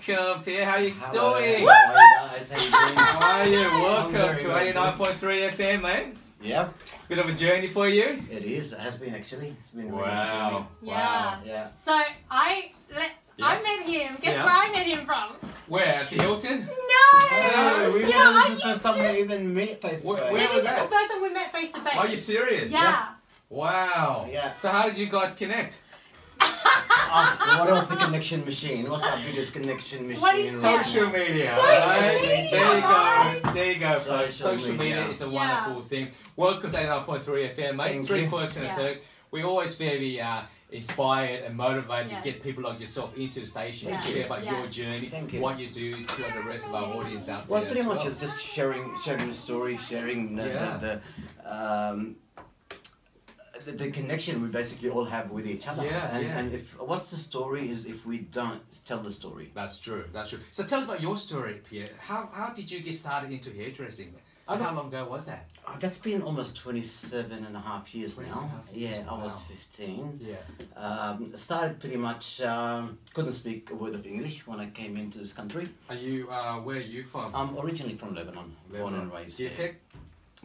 welcome, Pierre. How you Hello. doing? Hi guys, how you doing? How are you? I'm Welcome very to well, 89.3 FM, mate. Yep, Bit of a journey for you. it is. It has been actually. It's been a really Wow. journey. Yeah. Wow. Yeah. So I met him. Guess Yeah. where I met him from? Where? At the Hilton? No. We You know, I this is the used first time to. we even met face to Where- face. where Yeah, was this is that? the first time we met face to face. Are you serious? Yeah. Wow. Yeah. So how did you guys connect? What else the connection machine? What's our biggest connection machine? What is right Social now? media. Social right? media, There you guys. go. There you go, folks. Social Social media media. is a Yeah. wonderful thing. Welcome to 89.3 FM, mate. Thank 3 you. quirks and a Yeah. turk. We're always very inspired and motivated Yes. to get people like yourself into the station Yes. to share about your Yes. journey, Thank you. what you do to the rest of our audience out Well, there. pretty as much well. it's just sharing the story, sharing the connection we basically all have with each other. Yeah, and, yeah. and if what's the story is if we don't tell the story. That's true. That's true. So tell us about your story, Pierre. How did you get started into hairdressing? I And don't- how long ago was that? That's been almost 27 and a half years 27 now. and a half years, Yeah, I was wow. 15. Yeah. Started pretty much, couldn't speak a word of English when I came into this country. Are you? Where are you from? I'm originally from Lebanon, born and raised Do you there. think?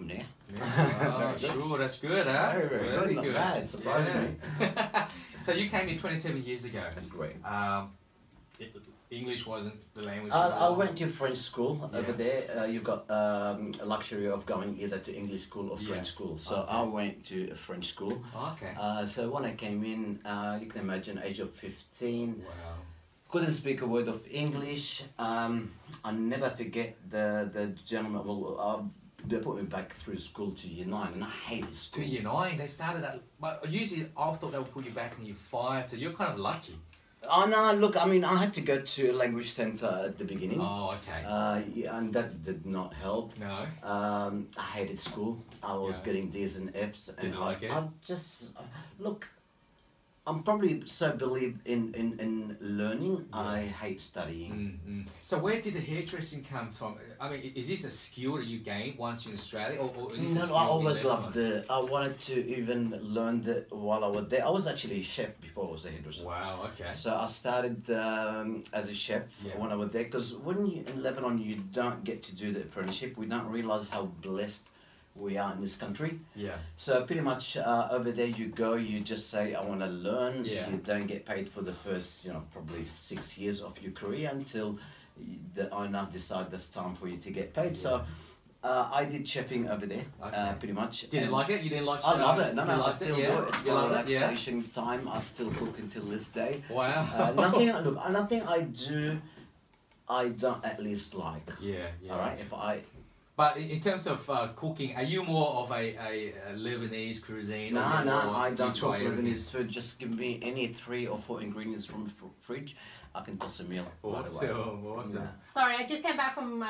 Yeah. Yeah. Oh, Very good. sure, that's good, huh? Very good, not bad, surprised me. So you came here 27 years ago. That's great. English wasn't the language. I went to French school over Yeah. there. You've got a luxury of going either to English school or French Yeah. school. So Okay. I went to a French school. Okay. So when I came in, you can imagine, age of 15, Wow. couldn't speak a word of English. I'll never forget the gentleman. Well, they put me back through school to year 9, and I hated school. To year 9, they started at. But usually, I thought they would put you back in year 5. So you're kind of lucky. Oh no! Look, I mean, I had to go to a language centre at the beginning, Oh, okay. yeah, and that did not help. No. I hated school. I was Yeah. getting D's and F's, and Didn't like it? I just look. I'm probably so believe in learning. Yeah. I hate studying. Mm-hmm. So where did the hairdressing come from? I mean, is this a skill that you gained once in Australia, or is this a No, skill I in always Lebanon? loved it. I wanted to even learn that while I was there. I was actually a chef before I was a hairdresser. Wow. Okay. So I started as a chef Yeah. when I was there, because when you in Lebanon you don't get to do the apprenticeship. We don't realize how blessed we are in this country. Yeah. So pretty much over there you go, you just say I want to learn. Yeah. You don't get paid for the first, probably 6 years of your career until the owner decide it's time for you to get paid. So I did chefing over there, Okay. pretty much. Didn't And like it? You didn't like? I love it. No, you no, I liked still it? Yeah? do it. It's You my love it? Yeah. relaxation time. I still cook until this day. Wow. Nothing I do, I don't at least like. Yeah. Yeah. All right, if I. But in terms of cooking, are you more of a Lebanese cuisine? No, or no, more I you don't try cook everything? Lebanese food. Just give me any 3 or 4 ingredients from the fridge. I can toss a meal right away. Awesome. Awesome. Yeah. Sorry, I just came back from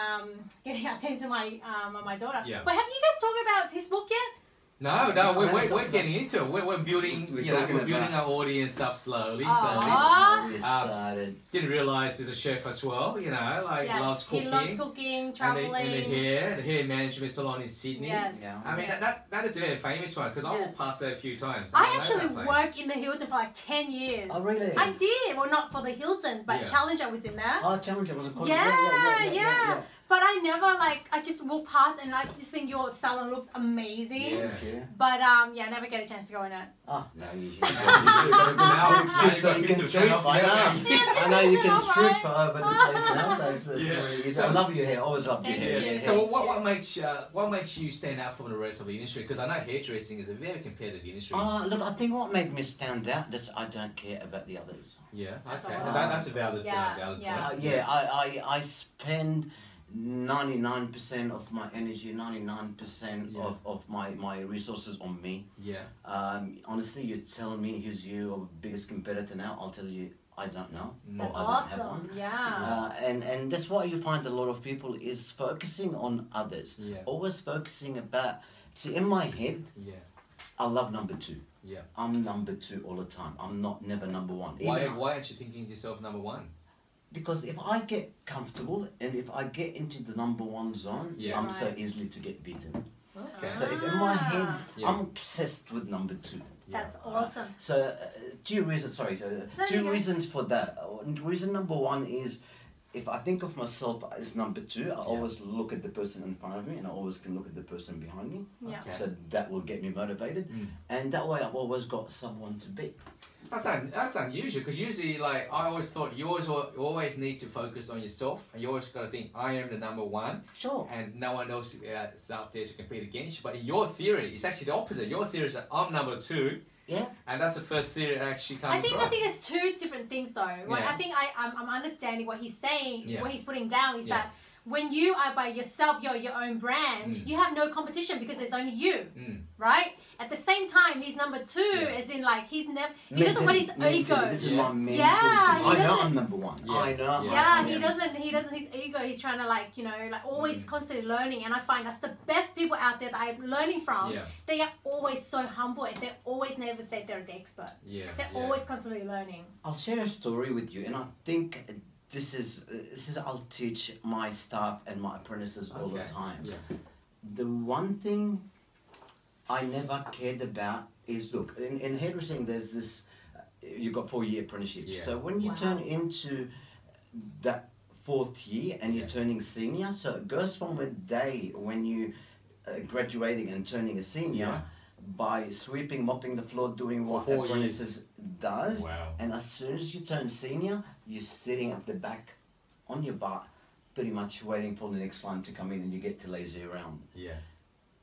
getting attention to my daughter. Yeah. But have you guys talked about his book yet? No, No, we're getting into it. We're building, We're we're talking building about- our audience up slowly. Aw. We Um, started. Didn't realise he's a chef as well. Like Yes, loves he cooking. loves cooking, And traveling. the hair management salon in Sydney. Yes. Yeah. I mean yes. that is a very famous one because I Yes. walked past there a few times. I know actually that place. worked in the Hilton for like 10 years. Oh, really? I did. Well, not for the Hilton, but Yeah. Challenger was in there. Oh, Challenger was a called. Yeah. But I never I just walk past and just think your salon looks amazing. Yeah. Okay. But I never get a chance to go in it. Oh, no, you should. Now So you can 50% trip, off I there. know. I know you can 50% trip off, over the place now, so it's Yeah. really easy. So- I love your hair, always loved your Thank hair. you. Yeah. So what makes you stand out from the rest of the industry? Because I know hairdressing is a very competitive industry. Look, I think what made me stand out is I don't care about the others. Yeah, That's okay. awesome. That's a valid, Yeah, valid yeah. point. I spend 99% of my energy, 99% Yeah. of my resources on me. Yeah. Honestly, you tell me who's your biggest competitor now, I'll tell you I don't know. That's or I don't have one. awesome. Yeah. And that's why you find a lot of people is focusing on others. Yeah. Always focusing about. See, in my head, Yeah. I love number 2. Yeah. I'm number 2 all the time. I'm never number 1. Why Even- aren't you thinking to yourself number 1? Because if I get comfortable and if I get into the number 1 zone, Yeah. I'm so Right. easily to get beaten. Okay. So if in my head, Yeah. I'm obsessed with number 2. That's awesome. So 2 reasons. Sorry, No, you two go. reasons for that. Reason number 1 is if I think of myself as number 2, I always look at the person in front of me, and I always can look at the person behind me. Yeah. Okay. So that will get me motivated, and that way I've always got someone to beat. That's unusual, because usually, like, I always thought you always need to focus on yourself, and you always got to think, I am the number 1. Sure. And no one else is out there to compete against you. But in your theory, it's actually the opposite. Your theory is that I'm number 2. Yeah. And that's the first theory that actually comes I think across. it's 2 different things though. Like, Yeah. I think I'm understanding what he's saying, Yeah. what he's putting down is Yeah. that when you are by yourself, you're your own brand, you have no competition because it's only you, right? At the same time, he's number 2, as in like he doesn't want his ego. This is my main Yeah, thing. he I know doesn't- I'm number 1. Yeah. I know. Yeah, he doesn't his ego, he's trying to like, you know, like always constantly learning, and I find that's the best people out there that I'm learning from. Yeah. They are always so humble, and they always never say they're the expert. Yeah. They're yeah. always constantly learning. I'll share a story with you, and I think this is I'll teach my staff and my apprentices all the time. Yeah. The one thing I never cared about is, look, in hairdressing there's this, you've got 4-year apprenticeship. Yeah. So when you turn into that 4th year and you're Yeah. turning senior, so it goes from a day when you graduating and turning a senior, Yeah. by sweeping, mopping the floor, doing what 4 years. apprentices does. Wow. And as soon as you turn senior, you're sitting at the back on your butt, pretty much waiting for the next client to come in, and you get to lazy around. Yeah.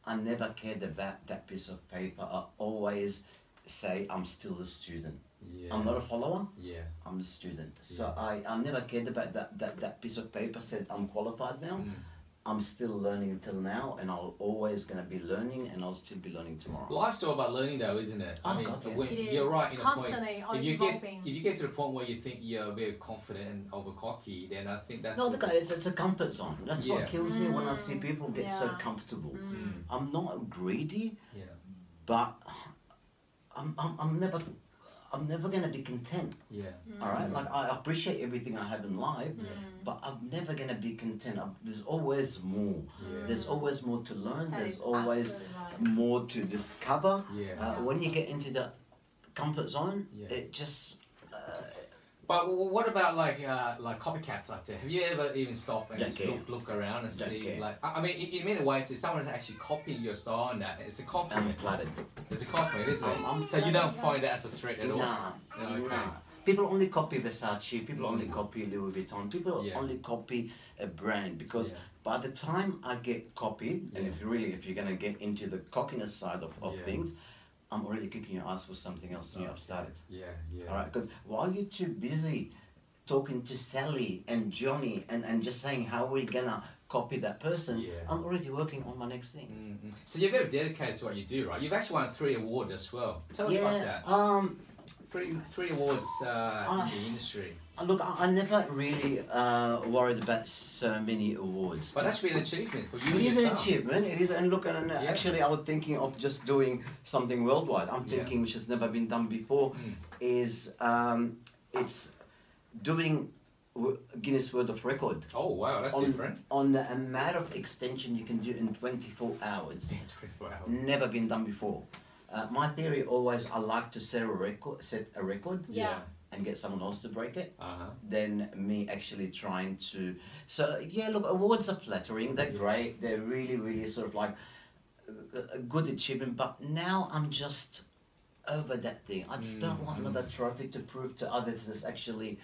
I never cared about that piece of paper. I always say I'm still a student. Yeah. I'm not a follower, Yeah. I'm a student. So Yeah. I never cared about that piece of paper said I'm qualified now. I'm still learning until now, and I'm always going to be learning, and I'll still be learning tomorrow. Life's all about learning, though, isn't it? Oh, God, yeah. when, It is. you're right in a point. Constantly If evolving. you get to the point where you think you're very confident and over cocky, then I think that's. No, it's a comfort zone. That's Yeah. what kills me when I see people get so Yeah. comfortable. Mm. I'm not greedy, Yeah. but I'm never gonna be content. Yeah. All right, like I appreciate everything I have in life, Mm. but I'm never gonna be content. There's always more. Yeah. There's always more to learn. That There's is always absolutely right. more to discover. Yeah. When you get into the comfort zone, Yeah. it just But what about like copycats out there? Have you ever even stopped and Don't just care. look around and Don't see care. like I mean in many ways if someone is actually copying your style and that it's a I'm compliment. flattered. It's a compliment, isn't it? I'm So you don't find that as a threat at all. Nah, Yeah, okay. nah. People only copy Versace. People only copy Louis Vuitton. People Yeah. only copy a brand because Yeah. by the time I get copied, and Yeah. if you're gonna get into the cockiness side of Yeah. things, I'm already kicking your ass for something else new I've started. Yeah, yeah. All right, because while you're too busy talking to Sally and Johnny and just saying how we're gonna copy that person, Yeah. I'm already working on my next thing. Mm-hmm. So you're very dedicated to what you do, right? You've actually won 3 awards as well. Tell us about that. Three awards in the industry. Look, I never really worried about so many awards. But that's been an achievement for you. It and is your an staff. achievement. It is, and look, and Yeah. actually, I was thinking of just doing something worldwide. I'm Yeah. thinking, which has never been done before, is it's doing Guinness World of Record Oh wow, that's different. on the amount of extension you can do in 24 hours. 24 hours. Never been done before. My theory always, I like to set a record, Yeah. and get someone else to break it. Uh-huh. Than me actually trying to. So yeah, look, awards are flattering. They're great. They're really, really sort of like a good achievement. But now I'm just over that thing. I just don't want another trophy to prove to others that actually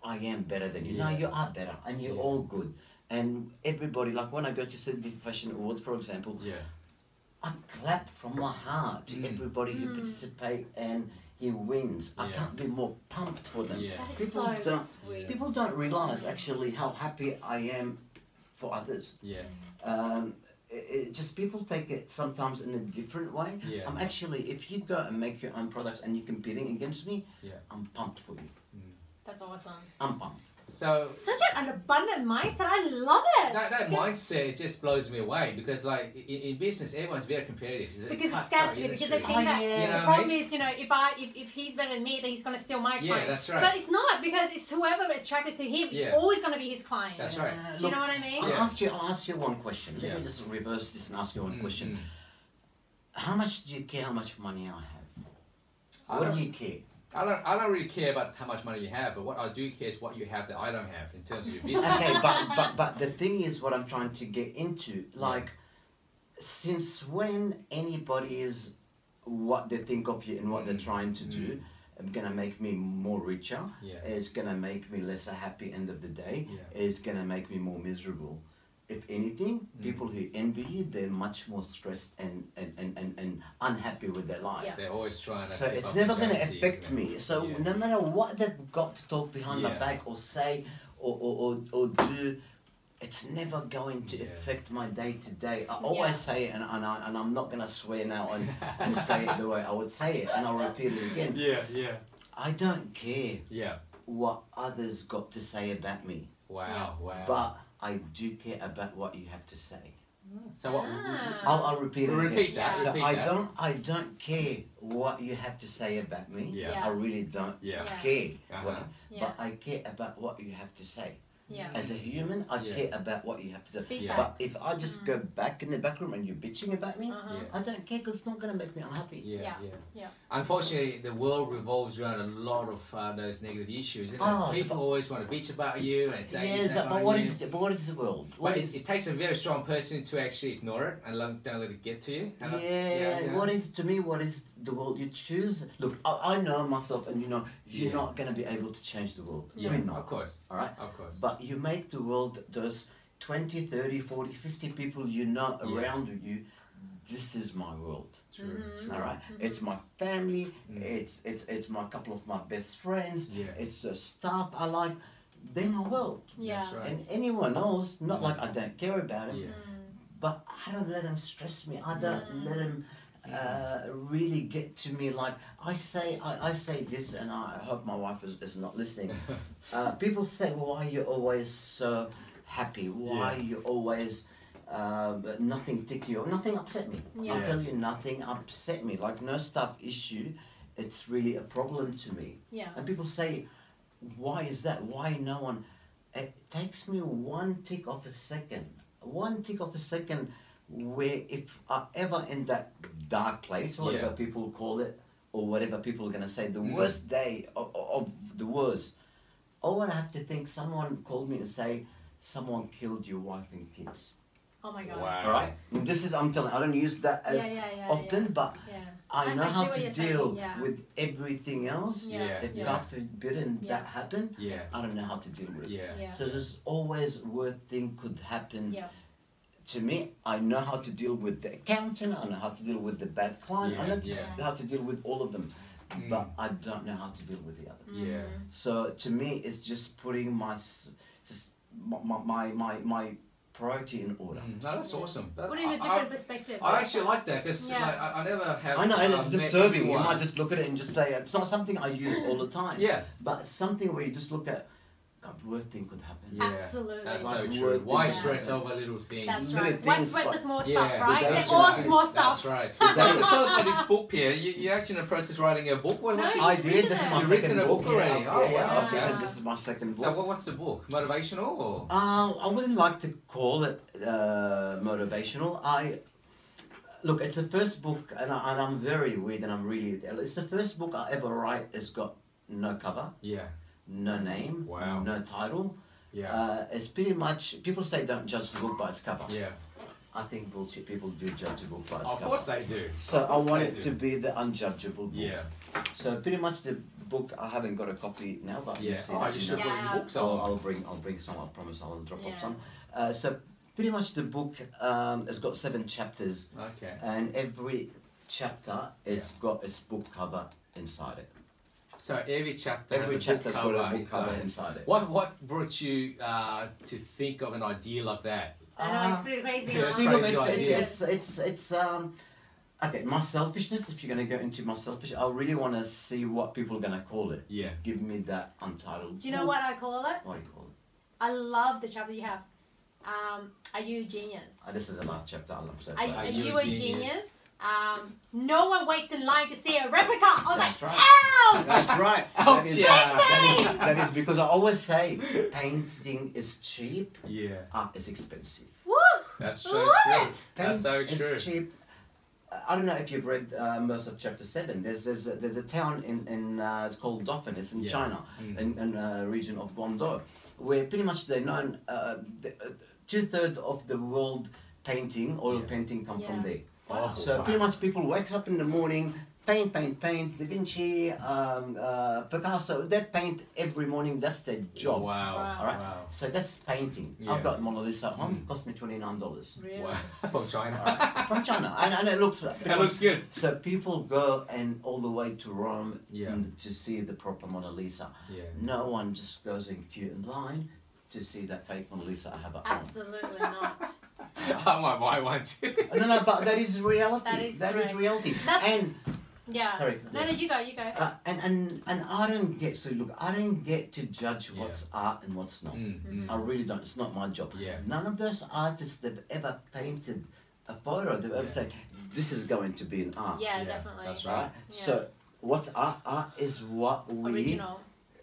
I am better than you. No, Yeah. you are better, and you're all good. And everybody, like when I go to Sydney Fashion Awards, for example, Yeah. I clap from my heart to everybody who participate and he wins. I Yeah. can't be more pumped for them. Yeah. That is People so don't- sweet. People don't realize actually how happy I am for others. Yeah. Just people take it sometimes in a different way. Yeah. I'm actually, if you go and make your own products and you're competing against me, Yeah. I'm pumped for you. That's awesome. I'm pumped. So Such an abundant mindset. I love it. that Because- mindset just blows me away because like in business everyone's very competitive. It's a Because it's cutthroat scarcity. Because industry. they think that yeah. You know the what I problem mean? is, you know, if he's better than me, then he's gonna steal my Yeah, client. that's right. But it's not, because it's whoever attracted to him. It's Yeah. always gonna be his client. That's right. Do you know what I mean? I'll Yeah. ask you one question. Let Yeah. me just reverse this and ask you one question. Mm. How much do you care how much money I have? I What don't- do you care? I don't really care about how much money you have, but what I do care is what you have that I don't have in terms of your business. Okay, but the thing is what I'm trying to get into, like, since when anybody is what they think of you and what they're trying to do, it's gonna make me more richer. Yeah. It's gonna make me less happy end of the day. Yeah. It's gonna make me more miserable. If anything, people who envy you, they're much more stressed and unhappy with their life. Yeah. They're always trying to. So keep it's up never with going to jealousy, affect isn't it? me. So Yeah. no matter what they've got to talk behind my Yeah. back or say or do, it's never going to affect my day to day. I always say it, and I'm not going to swear now and say it the way I would say it, and I'll repeat it again. Yeah. I don't care Yeah. what others got to say about me, Wow. Wow. but I do care about what you have to say. So what? I'll repeat it again. Repeat that. So Repeat I that. don't care what you have to say about me. Yeah. I really don't Yeah. care. Uh-huh. But I care about what you have to say. Yeah. As a human, I Yeah. care about what you have to do. Feedback. But if I just go back in the back room and you're bitching about me, Uh-huh. Yeah. I don't care because it's not going to make me unhappy. Yeah. Yeah. Unfortunately, the world revolves around a lot of those negative issues. Isn't it? Oh, People always want to bitch about you and say Yeah, this, that, but about what you. is the world? But What it, is it takes a very strong person to actually ignore it and don't let it get to you. And what is to me? What is the world? You choose. Look, I know myself, and you know you're not going to be able to change the world. Yeah, We're not. of course. All right. Of course. But you make the world, those 20, 30, 40, 50 people you know around you, this is my world. True. All right, it's my family. It's my couple of my best friends. Yeah. It's the staff I like. They're my world. Yeah. That's right. And anyone else, not like I don't care about them, Yeah. but I don't let them stress me. I don't let them really get to me. Like I say this, and I hope my wife is not listening. People say, "Why are you always so happy? Why are you always?" Nothing tick you, nothing upset me. Yeah. I'll tell you, nothing upset me. Like no stuff issue, it's really a problem to me. Yeah. And people say, why is that? Why no one? It takes me one tick of a second. One tick of a second where if I ever in that dark place, or whatever people call it, or whatever people are going to say, the worst day of the worst, all I have to think, someone called me and say, someone killed your wife and kids. Oh my God. Wow. All right? And this is, I'm telling I don't use that as often, but I know how what to you're deal saying, with everything else. Yeah. If God forbid that happened, Yeah. I don't know how to deal with it. Yeah. So there's always worst thing could happen. Yeah. To me, I know how to deal with the accountant, I know how to deal with the bad client, I know how to deal with all of them, but I don't know how to deal with the other. Yeah. So to me, it's just putting my priority in order. No, that's awesome. Put in a different perspective. I actually like that because like, I never have. I know, and it's met disturbing. You anyone- might just look at it and just say, it's not something I use all the time. Yeah. But it's something where you just look at, God, worst thing could happen. Yeah. Absolutely. That's so Like, true. word Why things stress happen. over little things? That's Little right. Why things, sweat the but- small Yeah, stuff, right? that's They're all right. small stuff. That's right. So tell us about this book, Pierre. You're actually in the process of writing a book. What's No, this? You've I did. written This is it. my You've written second a book already. Yeah, Oh, yeah, wow. okay. Yeah. This is my second book. So what's the book? Motivational or? I wouldn't like to call it motivational. Look, it's the first book, and I'm very weird, and I'm really. It's the first book I ever write. It's got no cover, Yeah. no name, Wow. no title. Yeah. It's pretty much, people say don't judge the book by its cover. Yeah. I think bullshit. People do judge a book by its Of cover. course they do. So Of I course want they it do. to be the unjudgeable book. Yeah. So pretty much the book, I haven't got a copy now, but Yeah. you've seen Oh, it, you you should know. put your books So on. I'll bring some. I promise I'll drop off Yeah. some. So pretty much the book has got 7 chapters, Okay. and every chapter it's got its book cover inside it. So every chapter Every has a chapter's book got a cover book cover inside. inside it. What brought you to think of an idea like that? I know, it's pretty crazy. Yeah, huh? See, look, Crazy idea. it's okay. My selfishness. If you're gonna go into my selfish, I really want to see what people are gonna call it. Yeah. Give me that untitled. Do you know what I call it? What do you call it? I love the chapter you have. Are you a genius? This is the last chapter. I'm so Are glad. you a genius? No one waits in line to see a replica. I was That's like, right. ouch! That's right. Ouch, That is because I always say painting is cheap, Yeah. art is expensive. Woo! That's so Love true. it. That's so Paint true. is cheap, I don't know if you've read most of chapter 7. There's a town in it's called Dauphin. It's in China, in region of Guangdong, where pretty much they're known. 2/3 of the world painting, oil painting, come from there. Wow. So pretty much people wake up in the morning, paint. Da Vinci, Picasso, they paint every morning. That's their job. Wow. All right. Wow. So that's painting. Yeah. I've got Mona Lisa at home. Cost me $29. Really? Wow. From China. From China, and it looks. It looks good. So people go and all the way to Rome Yeah. to see the proper Mona Lisa. Yeah. No one just goes in queue in line to see that fake Mona Lisa I have at home. Absolutely not. I might buy one too. No, but that is reality. That is reality. That's- And Yeah. sorry. No, you go. And I don't get I don't get to judge what's art and what's not. I really don't. It's not my job. Yeah. None of those artists that have ever painted a photo, they've ever said this is going to be an art. Yeah, definitely. That's Right. right. Yeah. So what's art? Art is what we. Original.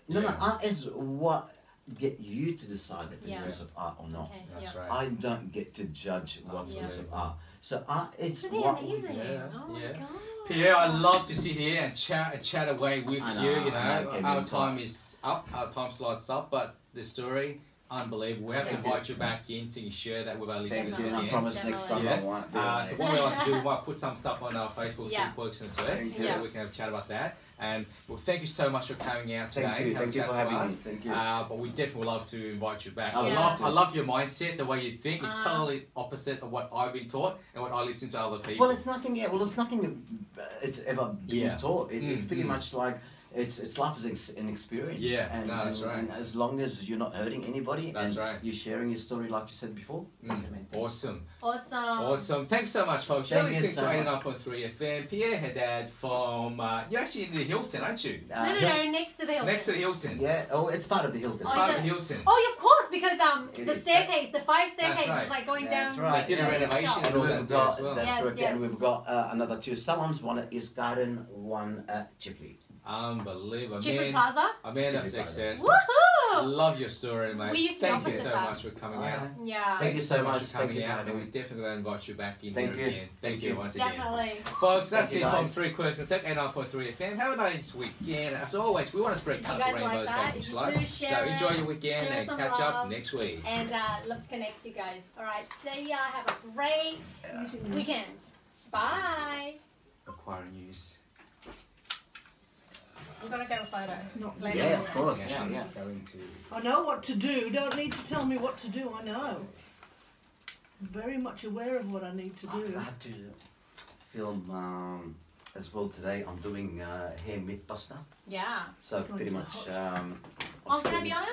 No, Yeah. art is what get you to decide if it's a Yeah. piece of art or not. Okay. That's yeah. right. I don't get to judge what's a piece of Absolutely. art. So art, it's Isn't it what. amazing? Yeah, Oh my yeah. god. Pierre, I'd love to sit here and chat away with I know, you. You I know, know, Kevin, our but- time is up, our time slots up, but the story, unbelievable. We have to Thank you. invite you back in to share that with our Thank listeners you. Definitely. I again. promise next time Yes. I won't be So late. what we like to do, we might put some stuff on our Facebook, Yeah. Quirks and Twitter. Thank you. Yeah, we can have a chat about that. And well, thank you so much for coming out today. Thank you. have a Thank you chat for to having me. us. Thank you. But we definitely would love to invite you back. I would I love love, I love your mindset, the way you think. It's Uh, totally opposite of what I've been taught and what I listen to other people. Well, it's nothing. Yeah, well, it's nothing. It's ever been Yeah. taught. It's pretty Mm. much like it's life is an experience. Yeah, and, no, that's and, right. and as long as you're not hurting anybody, That's and right. you're sharing your story like you said before. That's amazing. Awesome. Awesome. Awesome. Thanks so much, folks. You're Thank you listening so to much. 89.3 FM. Pierre Haddad from, you're actually in the Hilton, aren't you? No, next to the Hilton. Next to the Hilton. Yeah. Oh, it's part of the Hilton. Oh, Part is of it? the Hilton. Oh, of course, because It the is. staircase, the fire staircase right. is like going That's down. right. next They did to a his renovation shop. and And all we've that there as got, well. that's Yes, correct. yes. And we've got another 2 salons. One is Garden, one at Chipley. Unbelievable. Jiffrey Man, Plaza. a man of Jiffrey Plaza. success. Woohoo! Love your story, mate. We used to be Thank you opposite so that. much for coming out. Yeah. Thank you so much. for Thank coming you for out, having and we me. definitely going to invite you back in Thank here you. again. Thank you you. once again. Definitely. Folks, that's Thank it you, from guys. 3 Quirks and Tech 89.3 FM. Have a nice weekend. As always, we want to spread Did you colourful guys like rainbows that? back If each you life. do, So share enjoy it, your weekend share and some catch up love. next week. And love to connect you guys. All right, see ya. Have a great weekend. Bye. Acquiring news. We're gonna go photos. Not later. Yeah, of course. Okay, Yeah, yeah. it's going to. I know what to do. Don't need to tell me what to do. I know. I'm very much aware of what I need to do. I had to film as well today. I'm doing Hair Mythbuster. Yeah. So pretty much. Oh, can I be on it?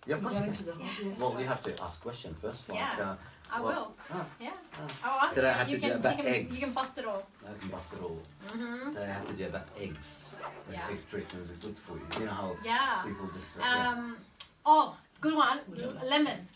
Yeah, of I'm course you going can. to the hot, yes. Well, you have to ask questions first. Like, Yeah. I what- will. Ah, Yeah. ah. I'll ask Did I you. have You to do can, about you can, eggs? you can bust it all. I can bust it all. Mhm. Then I have to do about eggs. There's Yeah. egg treatments are good for you. You know how Yeah. people just. Oh, good one. Whatever. Lemon.